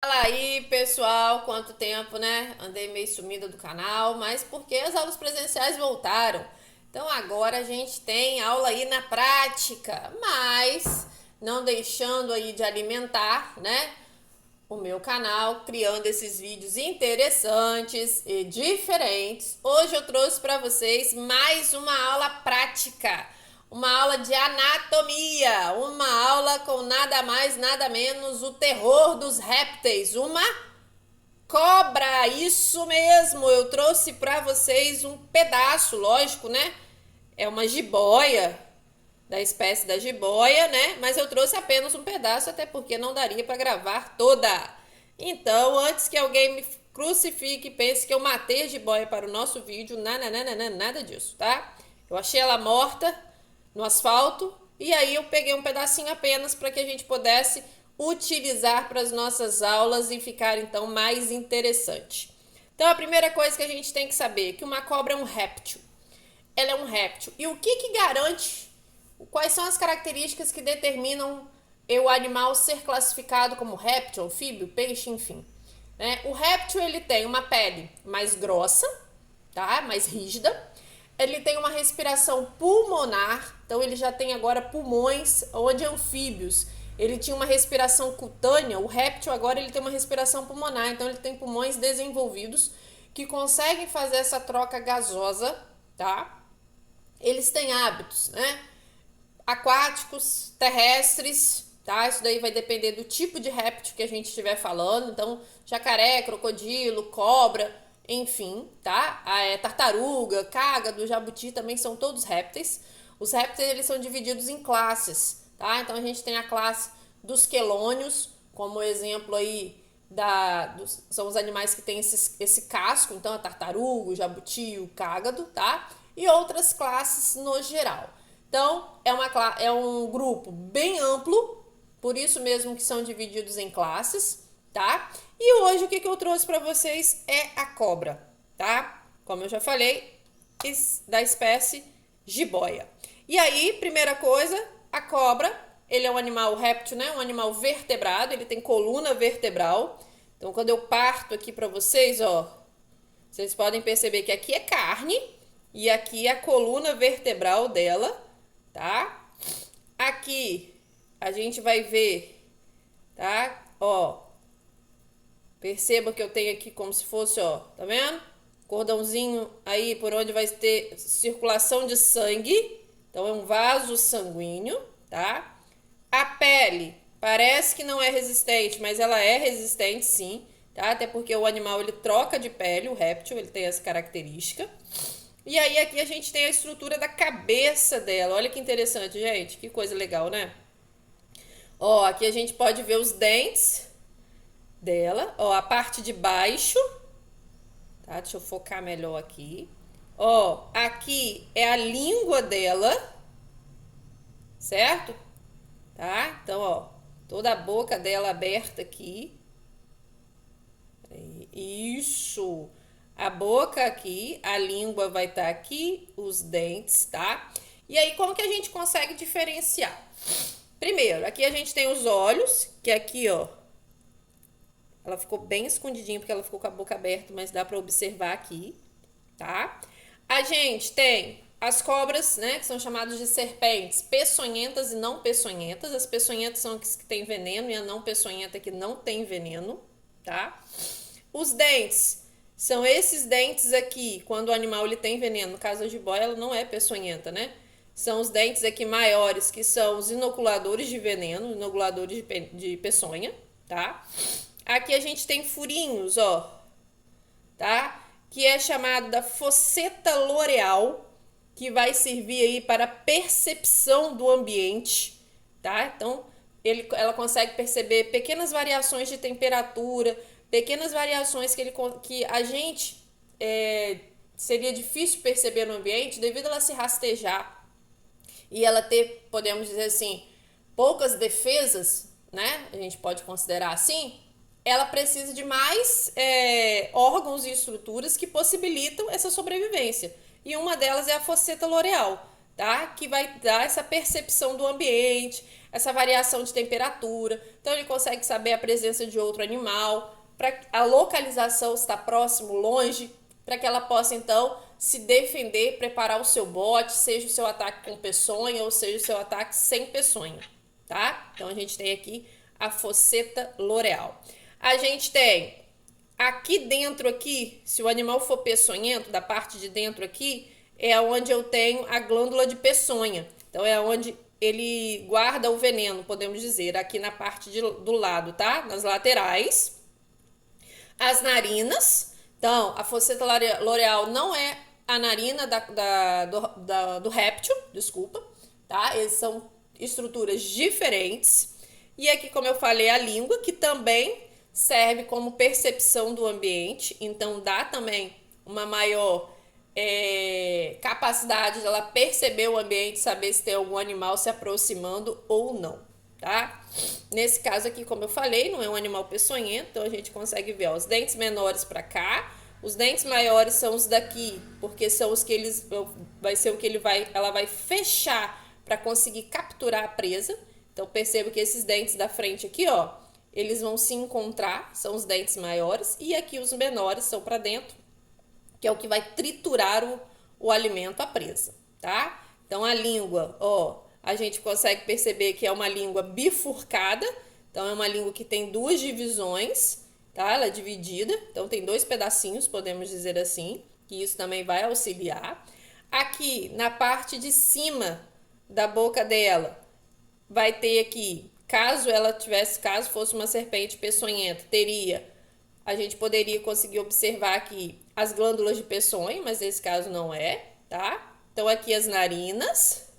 Fala aí, pessoal, quanto tempo, né? Andei meio sumida do canal, mas porque as aulas presenciais voltaram. Então agora a gente tem aula aí na prática, mas não deixando aí de alimentar, né? O meu canal, criando esses vídeos interessantes e diferentes. Hoje eu trouxe para vocês mais uma aula prática, uma aula de anatomia, uma aula com nada mais, nada menos o terror dos répteis, uma cobra. Isso mesmo, eu trouxe para vocês um pedaço, lógico, né? É uma jiboia, da espécie da jiboia, né? Mas eu trouxe apenas um pedaço, até porque não daria para gravar toda. Então, antes que alguém me crucifique e pense que eu matei a jiboia para o nosso vídeo, nada disso, tá? Eu achei ela morta no asfalto e aí eu peguei um pedacinho apenas para que a gente pudesse utilizar para as nossas aulas e ficar então mais interessante. Então, a primeira coisa que a gente tem que saber é que uma cobra é um réptil. Ela é um réptil. E o que garante? Quais são as características que determinam o animal ser classificado como réptil, anfíbio, peixe, enfim? Né? O réptil ele tem uma pele mais grossa, tá? Mais rígida. Ele tem uma respiração pulmonar, então ele já tem agora pulmões, onde anfíbios ele tinha uma respiração cutânea, o réptil agora ele tem uma respiração pulmonar, então ele tem pulmões desenvolvidos que conseguem fazer essa troca gasosa, tá? Eles têm hábitos, né? Aquáticos, terrestres, tá? Isso daí vai depender do tipo de réptil que a gente estiver falando. Então, jacaré, crocodilo, cobra, enfim, tá? Tartaruga, cágado, jabuti também são todos répteis. Os répteis eles são divididos em classes, tá? Então a gente tem a classe dos quelônios, como exemplo aí são os animais que têm esse casco, então a tartaruga, o jabuti, o cágado, tá? E outras classes no geral. Então, é um grupo bem amplo, por isso mesmo que são divididos em classes, tá? E hoje o que eu trouxe para vocês é a cobra, tá? Como eu já falei, da espécie jiboia. E aí, primeira coisa, a cobra, ele é um animal réptil, né? Um animal vertebrado, ele tem coluna vertebral. Então, quando eu parto aqui para vocês, ó, vocês podem perceber que aqui é carne e aqui é a coluna vertebral dela, tá? Aqui a gente vai ver, tá? Ó, perceba que eu tenho aqui como se fosse, ó, tá vendo? Cordãozinho aí por onde vai ter circulação de sangue. Então é um vaso sanguíneo, tá? A pele parece que não é resistente, mas ela é resistente sim, tá? Até porque o animal ele troca de pele, o réptil, ele tem essa característica. E aí aqui a gente tem a estrutura da cabeça dela. Olha que interessante, gente. Que coisa legal, né? Ó, aqui a gente pode ver os dentes dela. Ó, a parte de baixo. Tá? Deixa eu focar melhor aqui. Ó, aqui é a língua dela. Certo? Tá? Então, ó, toda a boca dela aberta aqui. Isso. A boca aqui, a língua vai estar aqui, os dentes, tá? E aí, como que a gente consegue diferenciar? Primeiro, aqui a gente tem os olhos, que aqui, ó, ela ficou bem escondidinha porque ela ficou com a boca aberta, mas dá para observar aqui, tá? A gente tem as cobras, né, que são chamadas de serpentes peçonhentas e não peçonhentas. As peçonhentas são as que têm veneno e a não peçonhenta que não tem veneno, tá? Os dentes são esses dentes aqui, quando o animal ele tem veneno. No caso da jiboia, ela não é peçonhenta, né? São os dentes aqui maiores, que são os inoculadores de veneno, inoculadores de peçonha, tá? Aqui a gente tem furinhos, ó, tá? Que é chamado da fosseta loreal, que vai servir aí para percepção do ambiente, tá? Então, ela consegue perceber pequenas variações de temperatura, pequenas variações que a gente seria difícil perceber no ambiente devido a ela se rastejar e ela ter, podemos dizer assim, poucas defesas, né? A gente pode considerar assim. Ela precisa de mais órgãos e estruturas que possibilitam essa sobrevivência. E uma delas é a fosseta loreal, tá? Que vai dar essa percepção do ambiente, essa variação de temperatura. Então ele consegue saber a presença de outro animal, para a localização está próximo, longe, para que ela possa então se defender, preparar o seu bote, seja o seu ataque com peçonha ou seja o seu ataque sem peçonha, tá? Então a gente tem aqui a Fosseta L'Oreal. A gente tem aqui dentro aqui, se o animal for peçonhento, da parte de dentro aqui, é onde eu tenho a glândula de peçonha. Então é onde ele guarda o veneno, podemos dizer, aqui na parte do lado, tá? Nas laterais. As narinas. Então, a Fosseta L'Oreal não é a narina do réptil, desculpa, tá? Eles são estruturas diferentes. E aqui, como eu falei, a língua, que também serve como percepção do ambiente, então dá também uma maior capacidade dela perceber o ambiente, saber se tem algum animal se aproximando ou não, tá? Nesse caso aqui, como eu falei, não é um animal peçonhento, então a gente consegue ver, ó, os dentes menores para cá, os dentes maiores são os daqui, porque são os que vai ser o que ela vai fechar para conseguir capturar a presa. Então perceba que esses dentes da frente aqui, ó, eles vão se encontrar, são os dentes maiores, e aqui os menores são para dentro, que é o que vai triturar o alimento, a presa, tá? Então a língua, ó, a gente consegue perceber que é uma língua bifurcada, então é uma língua que tem duas divisões, tá? Ela é dividida, então tem dois pedacinhos, podemos dizer assim, que isso também vai auxiliar. Aqui, na parte de cima da boca dela, vai ter aqui, caso fosse uma serpente peçonhenta, a gente poderia conseguir observar aqui as glândulas de peçonha, mas nesse caso não é, tá? Então aqui as narinas,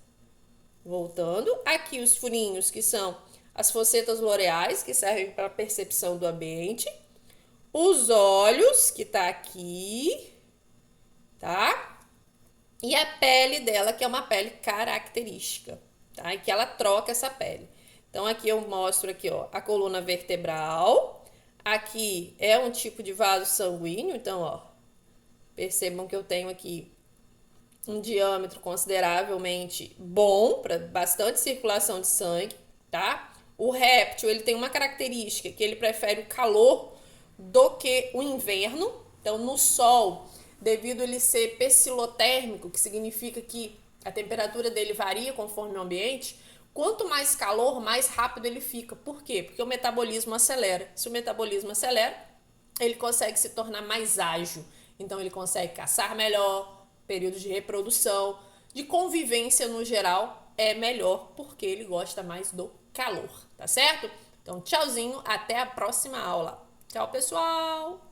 voltando, aqui os furinhos, que são as fossetas L'Oreais, que servem para percepção do ambiente, os olhos, que tá aqui, tá? E a pele dela, que é uma pele característica, tá? E que ela troca essa pele. Então aqui eu mostro aqui, ó, a coluna vertebral. Aqui é um tipo de vaso sanguíneo, então, ó, percebam que eu tenho aqui um diâmetro consideravelmente bom, para bastante circulação de sangue, tá? O réptil, ele tem uma característica, que ele prefere o calor do que o inverno. Então, no sol, devido a ele ser pecilotérmico, que significa que a temperatura dele varia conforme o ambiente, quanto mais calor, mais rápido ele fica. Por quê? Porque o metabolismo acelera. Se o metabolismo acelera, ele consegue se tornar mais ágil. Então, ele consegue caçar melhor, período de reprodução, de convivência no geral, é melhor, porque ele gosta mais do calor, tá certo? Então, tchauzinho, até a próxima aula. Tchau, pessoal!